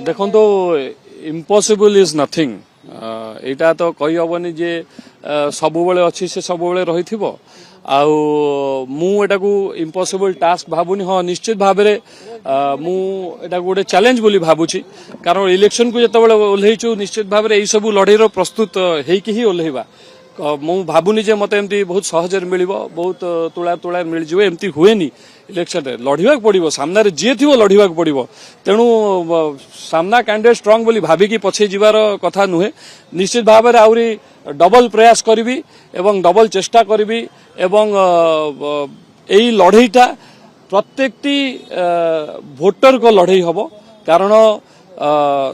देखो तो impossible is nothing एटा तो कही हबनी जे सब बेले अच्छी से सब बेले रही आउ मु एटा को इम्पॉसिबल टास्क भावुनी हाँ निश्चित भाव में मु एटा गोटे चैलेंज बोली भावुची कारण इलेक्शन को जिते ओह्लैचु निश्चित भाव में यही सब लड़ाई प्रस्तुत होइकी ही ओह्लैबा मु भावुनी जे मते एमती बहुत सहजरे मिलिबो बहुत तुला तुला मिल जिवो एमती हुएनी इलेक्शन रे लड़िबाक पड़िबो सामना रे जे थिवो लड़िबाक पड़िबो तेणु सामना कैंडिडेट स्ट्रांग बोली भाबिकी पछे जिवार कथा नुहे निश्चित भाव में आउरी डबल प्रयास करी एवं डबल चेष्टा करी एवं एई लड़ाईटा प्रत्येकटी भोटर को लड़ाई हबो कारण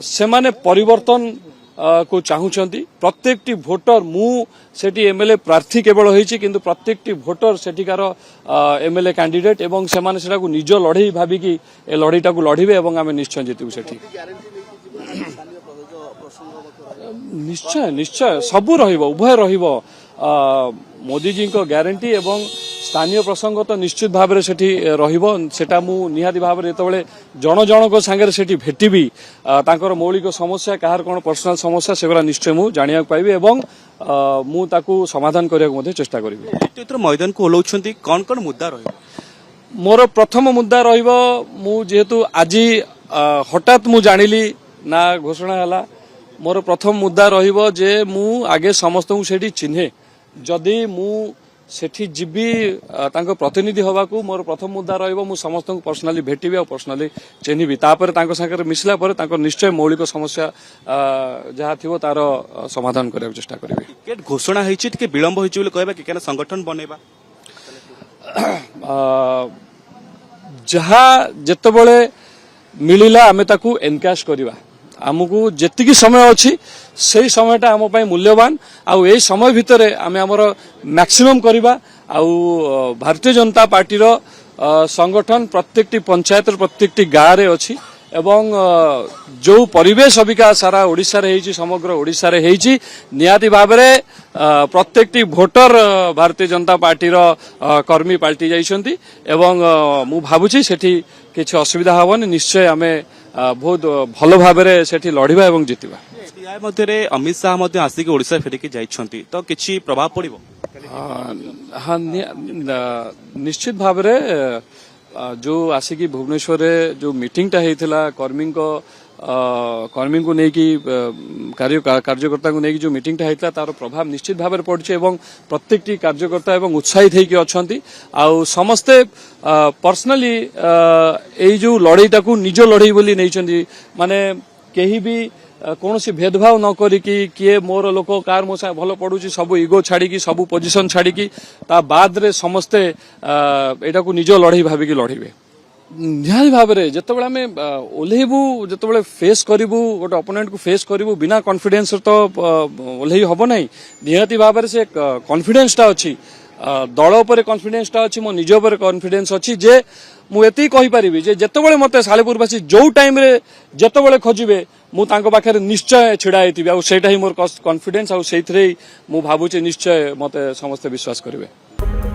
से माने परिवर्तन को चाहूचंती प्रत्येकटी भोटर मु सेठी एमएलए प्रार्थी केवल होईची किंतु प्रत्येकटी भोटर सेठिकार एमएलए कैंडिडेट एवं से माने सेटा को निज लड़ाई भाबिकी ए लड़ाईटा को लड़िबे एवं आमे निश्चय जीतु सेठी निश्चय निश्चय सबू रहिबो उभय रहिबो मोदी जी को ग्यारंटी एवं स्थानीय प्रसंग तो निश्चित भाव में सेठी रहिबो सेटा मु निहाती भाव में जेतबेले जण जण को संगे सेठी भेटिबी तांकर मौलिक समस्या कहार कोन पर्सनल समस्या सेगरा निश्चय मु जानिया पाइबे एवं मु ताकू समाधान करिया मध्ये चेष्टा करिबे एतर मैदान को ओलौछंती कोन कोन मुद्दा रहिबो मोर प्रथम मुद्दा रहिबो मु जेहेतु आजी हठात मु जानिली ना घोषणा हला मोर प्रथम मुद्दा रहिबो जे मु आगे समस्त को सेठी चिन्हे जदि मु सेठी जीवी तांको प्रतिनिधि हवा को मोर प्रथम मुद्दा रहिबो मु समस्त को पर्सनली भेटिबी और पर्सनली चिन्हिबी तापर तांको संगे मिसला पर तांको निश्चय मौलिक समस्या जहा थिवो तार समाधान करिया चेष्टा करिबी टिकेट घोषणा हेछि के विलंब होइछि बोले कहबा कि केना संगठन बनेबा जहा जेतबेले मिलिला आमे ताकू एनकैश करिबा आमको जेतिकी समय अच्छी से समयटा आम मूल्यवान आउ ए समय भितर आम आमर मैक्सिमम करवा आउ भारतीय जनता पार्टी रो संगठन प्रत्येकटी पंचायत प्रत्येकटी गाँव रे अच्छी एवं जो परिवेश अबिका सारा ओडिशा रे हेची समग्र ओडिशा रे हेची नियाती भाव में प्रत्येकटी भोटर भारतीय जनता पार्टी रो कर्मी पाल्टी जाइछंती एवं मु भाबुची सेठी किछि असुविधा हबनी निश्चय आमे बहुत भल भाव में सेठी लड़िबा एवं जितिबा या मध्यरे अमित शाह मध्य आसिक ओडिशा फेरिकी जाइछंती तो किछि प्रभाव पड़िबो हाँ निश्चित भाव में जो आसिकी भुवनेश्वर जो मीटिंगटा हेइथिला कर्मी को नेकी कार्यकर्ता को नेकी जो मीटिंगटा हेइथिला तार प्रभाव निश्चित भाव में पड़छि एवं प्रत्येकटी कार्यकर्ता एवं उत्साहित हेइकी अछंती आउ समस्ते पर्सनली एई जो लड़ाईटा को निज लड़ाई बोली नैछंती माने केही भी कौन सी भेदभाव न करिकी किए मोर लोक कार मो भल पड़ुची सब इगो छाड़ी सब पोजिशन छाड़ी ता बाद रे समस्ते एटा को निज लड़ाई भाविकी लड़िबे निहारी भाव में जितेबाला आम ओह्लैबू जितेबाला फेस करूँ गोटे अपोनेंट को फेस करूँ बिना कॉन्फिडेंस तो ओह्लै हम ना निहाती भाव में से कॉन्फिडेंसटा अच्छी दल पर कॉन्फिडेंसटा अच्छी मो निज पर कॉन्फिडेंस अच्छी जे मुझे कहीपरि जे जितेबाला मत सालेपुरवासी जो टाइम जितेबाला खोजे मुझे निश्चय छिड़ा होता ही मोर कॉन्फिडेंस आउ से भावुचे निश्चय मत समस्त विश्वास करेंगे।